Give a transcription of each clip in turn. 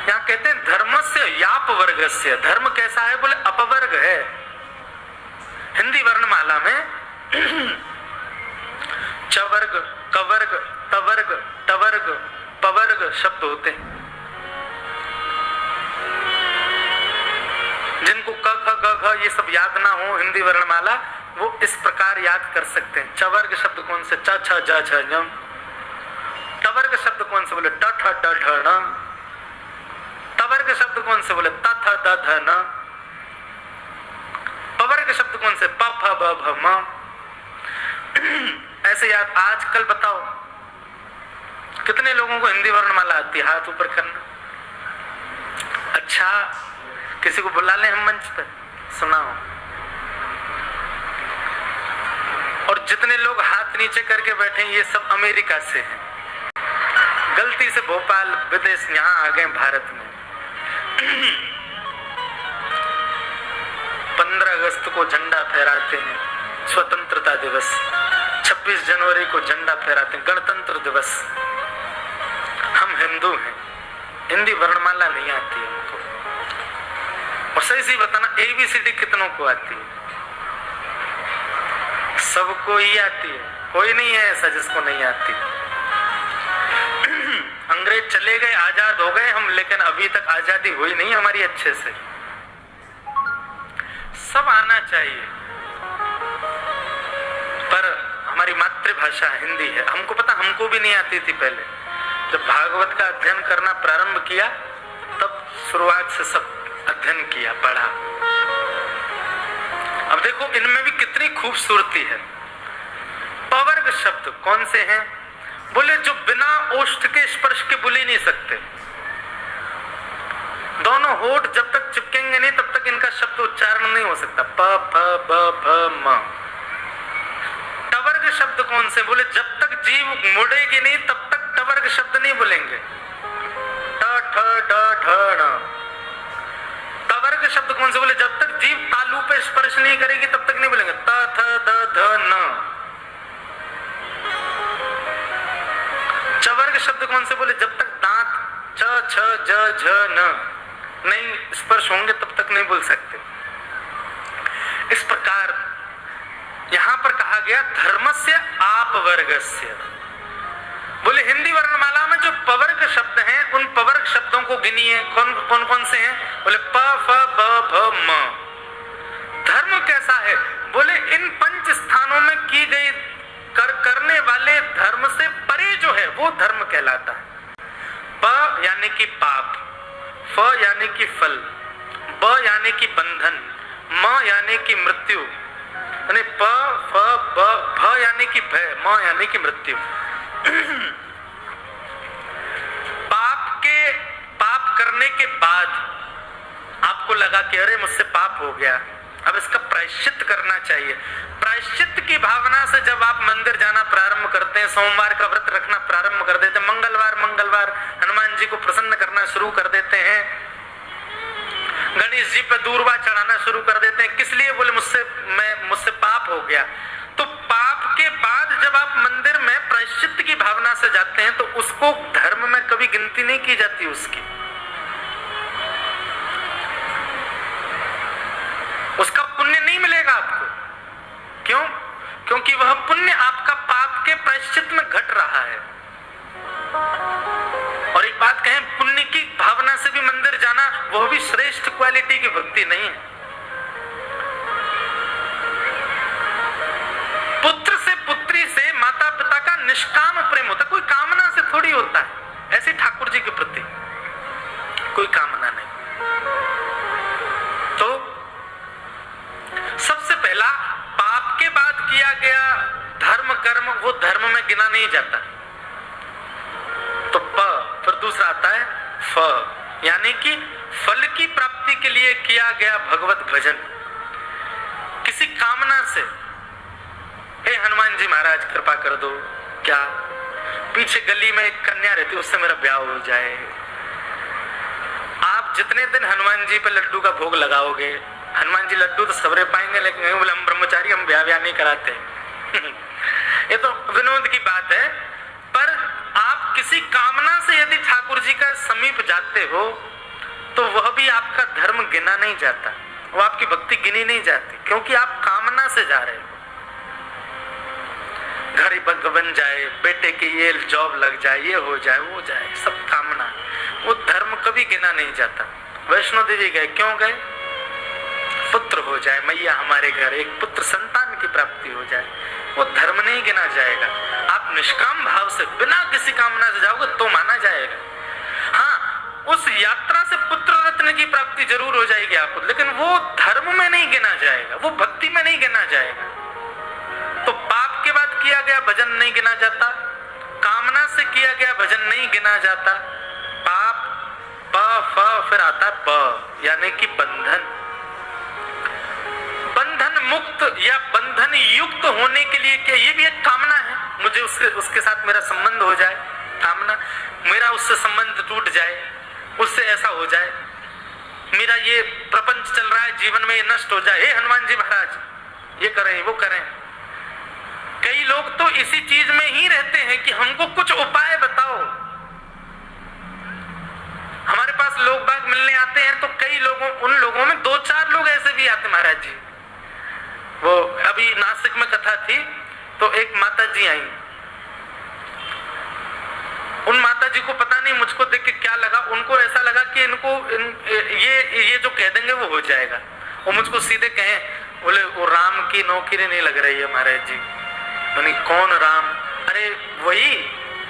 यहाँ कहते हैं धर्मस्य याप वर्गस्य। धर्म कैसा है? बोले अपवर्ग है। हिंदी वर्णमाला में चवर्ग, कवर्ग, तवर्ग, टवर्ग, पवर्ग शब्द होते हैं। जिनको क ख ग घ ये सब याद ना हो हिंदी वर्णमाला, वो इस प्रकार याद कर सकते हैं। चवर्ग शब्द कौन से? च छ ज छ ज। टवर्ग शब्द कौन से? बोले ट ठ ड ढ ण। तवर्ग शब्द कौन से? बोले त थ द ध न। पवर्ग शब्द कौन से? प फ ब भ म। ऐसे याद। आजकल बताओ कितने लोगों को हिंदी वर्णमाला आती है? हाथ ऊपर करना। अच्छा, किसी को बुला लें हम मंच पर, सुनाओ। और जितने लोग हाथ नीचे करके बैठे ये सब अमेरिका से हैं। गलती से भोपाल विदेश यहाँ आ गए भारत में। 15 अगस्त को झंडा फहराते हैं, स्वतंत्रता दिवस। 26 जनवरी को झंडा फहराते हैं, गणतंत्र दिवस। हम हिंदू हैं, हिंदी वर्णमाला नहीं आती है हमको। और सही सी बताना, ABCD कितनों को आती है? सबको ही आती है, कोई नहीं है ऐसा जिसको नहीं आती। अंग्रेज चले गए, आजाद हो गए हम, लेकिन अभी तक आजादी हुई नहीं हमारी अच्छे से। सब आना चाहिए, पर हमारी मातृभाषा हिंदी है। हमको पता, हमको भी नहीं आती थी पहले। जब भागवत का अध्ययन करना प्रारंभ किया तब शुरुआत से सब अध्ययन किया, पढ़ा। अब देखो इनमें भी कितनी खूबसूरती है। पवर्ग शब्द कौन से हैं? बोले जो बिना ओष्ठ के स्पर्श के बोल ही नहीं सकते। दोनों होठ जब तक चिपकेंगे नहीं तब तक इनका शब्द उच्चारण नहीं हो सकता। प फ ब भ म। टवर्ग शब्द कौन से? बोले जब तक जीभ मुड़ेगी नहीं तब तक टवर्ग शब्द नहीं बोलेंगे। ट ठ ड ढ ण। तवर्ग शब्द कौन से? बोले जब तक जीभ तालू पे स्पर्श नहीं करेगी तब तक नहीं बोलेंगे। त थ द ध न। चवर्ग शब्द कौन से? बोले जब तक दांत च छ ज झ न नहीं स्पर्श होंगे तब तक नहीं बोल सकते। इस प्रकार यहां पर कहा गया धर्मस्य आपवर्गस्य। बोले हिंदी वर्णमाला में जो पवर्ग शब्द हैं उन पवर्ग शब्दों को गिनिए। कौन कौन से हैं? बोले प फ ब भ म। धर्म कैसा है? बोले इन 5 स्थानों में की गई करने वाले धर्म से परे जो है वो धर्म कहलाता है। प यानी कि पाप, फ यानी कि फल, ब यानी कि बंधन, म यानी कि मृत्यु, यानी प फ ब भ यानी कि भय, म यानी कि मृत्यु। पाप करने के बाद आपको लगा कि अरे मुझसे पाप हो गया, अब इसका प्रायश्चित करना चाहिए। प्रायश्चित की भावना से जब आप मंदिर जाना प्रारंभ करते हैं, सोमवार का व्रत रखना प्रारंभ कर देते हैं, मंगलवार हनुमान जी को प्रसन्न करना शुरू कर देते हैं, गणेश जी पे दूर्वा चढ़ाना शुरू कर देते हैं। किस लिए? बोले मुझसे पाप हो गया। तो पाप के बाद जब आप मंदिर में प्रायश्चित की भावना से जाते हैं तो उसको धर्म में कभी गिनती नहीं की जाती उसकी। उसका पुण्य नहीं मिलेगा आपको। क्यों? क्योंकि वह पुण्य आपका पाप के प्रायश्चित में घट रहा है। और एक बात कहें, पुण्य की भावना से भी मंदिर जाना वह भी श्रेष्ठ क्वालिटी की भक्ति नहीं है। पुत्र से पुत्री से माता पिता का निष्काम प्रेम होता है, कोई कामना से थोड़ी होता है। ऐसे ठाकुर जी के प्रति कोई कामना नहीं। तो सबसे पहला पाप के बाद किया गया धर्म कर्म वो धर्म में गिना नहीं जाता। तो प, फिर दूसरा आता है फ, यानी कि फल की प्राप्ति के लिए किया गया भगवत भजन। किसी कामना से, हे हनुमान जी महाराज कृपा कर दो, क्या पीछे गली में एक कन्या रहती उससे मेरा ब्याह हो जाए। आप जितने दिन हनुमान जी पे लड्डू का भोग लगाओगे, हनुमान जी लड्डू तो सबरे पाएंगे, लेकिन बोले हम ब्रह्मचारी, हम ब्याह नहीं कराते। ये तो विनोद की बात है। पर आप किसी कामना से यदि ठाकुर जी का समीप जाते हो तो वह भी आपका धर्म गिना नहीं जाता, वो आपकी भक्ति गिनी नहीं जाती, क्योंकि आप कामना से जा रहे हो। घर बन जाए, बेटे की ये जॉब लग जाए, ये हो जाए, वो जाए, सब कामना, वो धर्म कभी गिना नहीं जाता। वैष्णो देवी गए, क्यों गए? पुत्र हो जाए मैया हमारे घर, एक पुत्र संतान की प्राप्ति हो जाए, वो धर्म नहीं गिना जाएगा। आप निष्काम भाव से बिना किसी कामना से जाओगे तो माना जाएगा। हाँ, उस यात्रा से पुत्र रत्न की प्राप्ति जरूर हो जाएगी आपको, लेकिन वो धर्म में नहीं गिना जाएगा, वो भक्ति में नहीं गिना जाएगा। तो पाप के बाद किया गया भजन नहीं गिना जाता, कामना से किया गया भजन नहीं गिना जाता। पाप प फ फिर आता है प, यानी कि बंधन। बंधन मुक्त या बंधन युक्त होने के लिए क्या, ये भी एक कामना है, मुझे उसके साथ मेरा संबंध हो जाए, कामना, मेरा उससे संबंध टूट जाए, उससे ऐसा हो जाए, मेरा ये प्रपंच चल रहा है जीवन में ये नष्ट हो जाए, हे हनुमान जी महाराज ये करें वो करें। कई लोग तो इसी चीज में ही रहते हैं कि हमको कुछ उपाय बताओ। हमारे पास लोग बाग मिलने आते हैं तो कई लोगों, उन लोगों में 2-4 लोग ऐसे भी आते, महाराज जी वो अभी नासिक में कथा थी तो एक माता जी आई, उन माता जी को पता नहीं मुझको देख के क्या लगा, उनको ऐसा लगा कि ये जो कह देंगे वो हो जाएगा। वो मुझको सीधे कहे, बोले वो राम की नौकरी नहीं लग रही है महाराज जी। मैंने कौन राम? अरे वही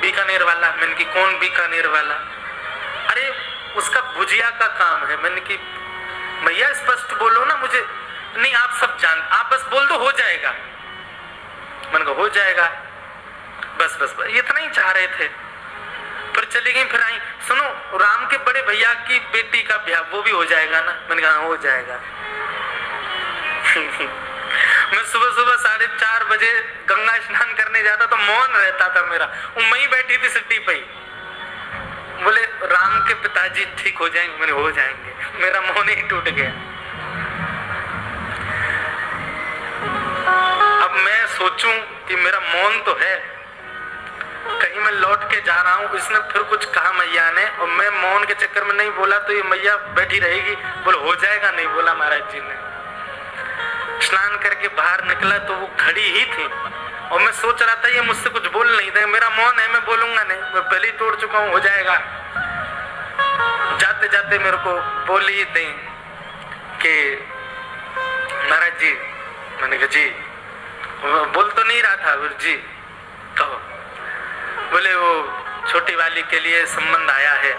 बीकानेर वाला। मैंने की कौन बीकानेर वाला? अरे उसका भुजिया का काम है। मैंने की भैया स्पष्ट बोलो ना मुझे। नहीं आप सब जान, आप बस बोल दो हो जाएगा। मैंने कहा हो जाएगा, बस बस बस इतना ही चाह रहे थे। फिर चली गई, फिर आई, सुनो राम के बड़े भैया की बेटी का ब्याह वो भी हो जाएगा ना? मैंने कहा हो जाएगा। मैं सुबह सुबह 4:30 बजे गंगा स्नान करने जाता तो मौन रहता था मेरा, मैं बैठी थी सिट्टी पे। बोले राम के पिताजी ठीक हो जाएंगे? मैंने हो जाएंगे, मेरा मौन ही टूट गया। अब मैं सोचूं कि मेरा मौन तो है, कहीं मैं लौट के जा रहा हूँ, इसने फिर कुछ कहा मैया ने और मैं मौन के चक्कर में नहीं बोला तो ये मैया बैठी रहेगी। बोले हो जाएगा, नहीं बोला महाराज जी ने। स्नान करके बाहर निकला तो वो खड़ी ही थी और मैं सोच रहा था ये मुझसे कुछ बोल नहीं देगा, मेरा मौन है, मैं बोलूंगा नहीं, मैं पहले ही तोड़ चुका हूँ, हो जाएगा। जाते जाते मेरे को बोल ही दें कि महाराज जी। मैंने कहा जी, बोल तो नहीं रहा था, जी कहो। बोले वो छोटी वाली के लिए संबंध आया है,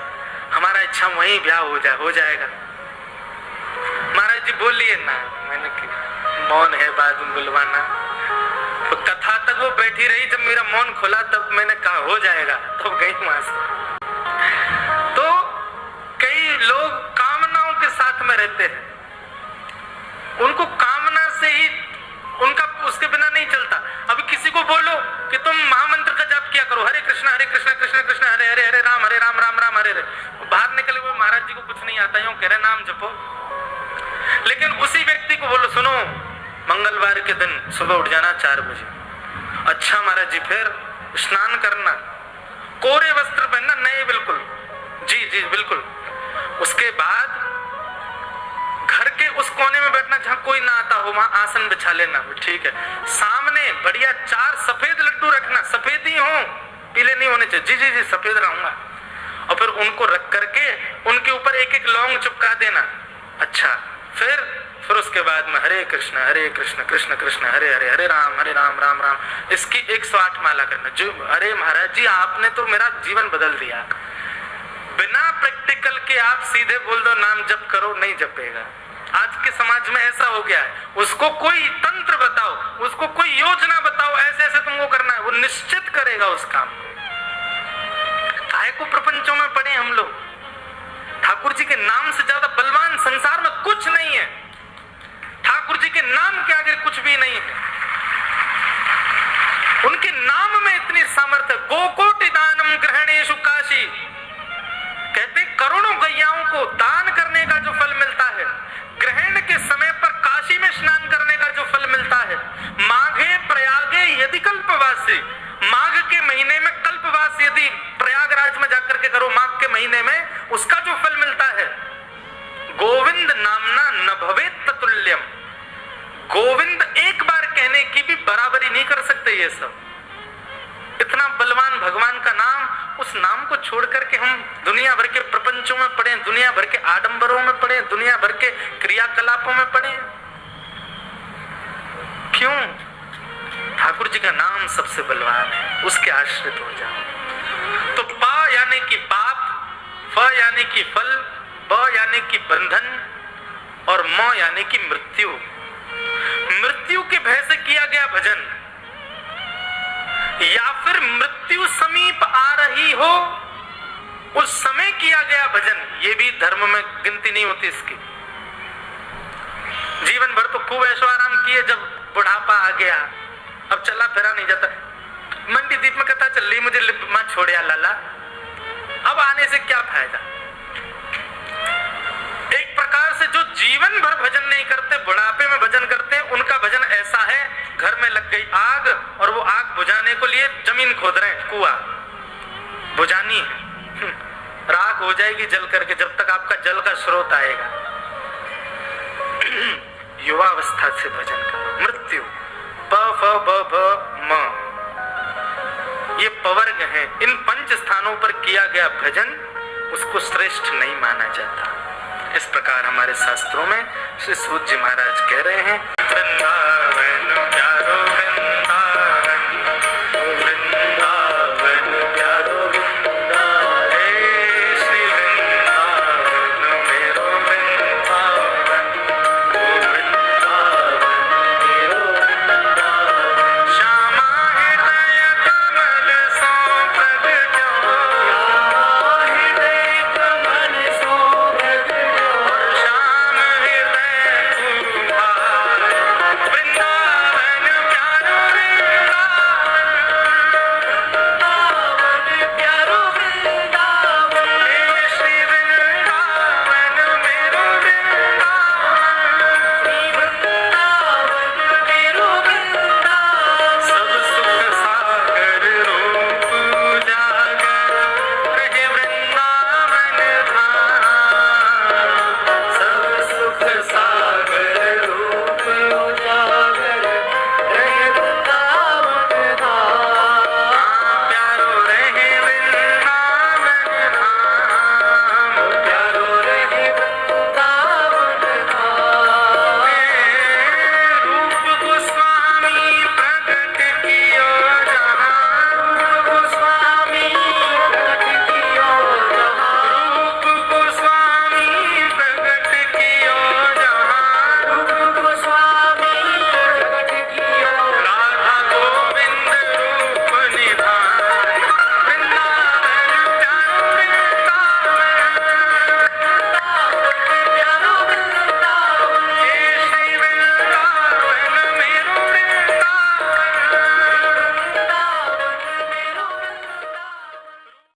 हमारा इच्छा वहीं ब्याह हो जाएगा। महाराज जी बोलिए ना। मैंने मौन है, बाद में बुलवाना। तो कथा तक वो बैठी रही, जब मेरा मौन खुला तब मैंने कहा हो जाएगा, तो गई वहां से। तो कई लोग कामनाओं के साथ में रहते हैं, उनको कामना से ही उनका उसके बिना नहीं चलता। अभी किसी को बोलो कि तुम महामंत्र का जाप किया करो, हरे कृष्णा कृष्ण कृष्ण हरे हरे, हरे राम राम राम हरे हरे। बाहर निकले हुए महाराज जी को कुछ नहीं आता, यूं कह रहे नाम जपो। लेकिन उसी व्यक्ति को बोलो सुनो मंगलवार के दिन सुबह उठ जाना 4 बजे। अच्छा महाराज जी, फिर स्नान करना, कोरे वस्त्र पहनना, नए बिल्कुल, जी जी बिल्कुल। उसके बाद घर के उस कोने में बैठना जहां कोई ना आता हो, वहां आसन बिछा लेना, ठीक है। सामने बढ़िया 4 सफेद लड्डू रखना, सफेद ही हो, पीले नहीं होने चाहिए। जी जी जी सफेद रहूंगा। और फिर उनको रख करके उनके ऊपर एक एक लौंग चिपका देना। अच्छा, फिर उसके बाद में हरे कृष्ण कृष्ण कृष्ण हरे हरे, हरे राम राम राम, इसकी 108 माला करना। जो अरे महाराज जी आपने तो मेरा जीवन बदल दिया। बिना प्रैक्टिकल के आप सीधे बोल दो नाम जप करो, नहीं जपेगा। आज के समाज में ऐसा हो गया है, उसको कोई तंत्र बताओ, उसको कोई योजना बताओ, ऐसे ऐसे तुमको करना है, वो निश्चित करेगा उस काम को। काहे को प्रपंचों में पड़े हम लोग? ठाकुर जी के नाम से ज्यादा बलवान संसार में कुछ नहीं है। ठाकुर जी के नाम के आगे कुछ भी नहीं है। उनके नाम में इतनी सामर्थ्य। गोकोटि दानम ग्रहणेषु काशी, कहते करोड़ों गैयाओं को दान करने का जो फल मिलता है, ग्रहण के समय पर काशी में स्नान करने का जो फल मिलता है, माघे प्रयागे यदि कल्पवासी, माघ के महीने में कल्पवास यदि प्रयागराज में जाकर के करो, माघ के महीने में उसका जो फल मिलता है, सब। इतना बलवान भगवान का नाम, उस नाम को छोड़ करके हम दुनिया भर के प्रपंचों में पड़े, दुनिया भर के आडंबरों में पड़े, दुनिया भर के क्रियाकलापों में पड़े। क्यों? ठाकुर जी का नाम सबसे बलवान है, उसके आश्रित हो जाओ। तो पा यानी कि पाप, फ यानी कि फल, ब यानी कि बंधन और म यानी कि मृत्यु। मृत्यु के भय से किया गया भजन, या फिर मृत्यु समीप आ रही हो उस समय किया गया भजन, ये भी धर्म में गिनती नहीं होती इसकी। जीवन भर तो खूब ऐशो आराम किए, जब बुढ़ापा आ गया अब चला फिरा नहीं जाता। मंडी द्वीप में कथा चल रही, मुझे मां छोड़िया लाला, अब आने से क्या फायदा। एक प्रकार से जो जीवन भर भजन नहीं करते, बुढ़ापे में भजन करते हैं, उनका भजन ऐसा है, घर में लग गई आग और वो आग बुझाने को लिए जमीन खोद रहे हैं, कुआं बुझानी है, राख हो जाएगी जल करके जब तक आपका जल का स्रोत आएगा। युवावस्था से भजन करो। मृत्यु प फ ब भ म, ये पवर्ग है। इन 5 स्थानों पर किया गया भजन उसको श्रेष्ठ नहीं माना जाता। इस प्रकार हमारे शास्त्रों में श्री सूत जी महाराज कह रहे हैं, वृंदावन प्यारो वृंदावन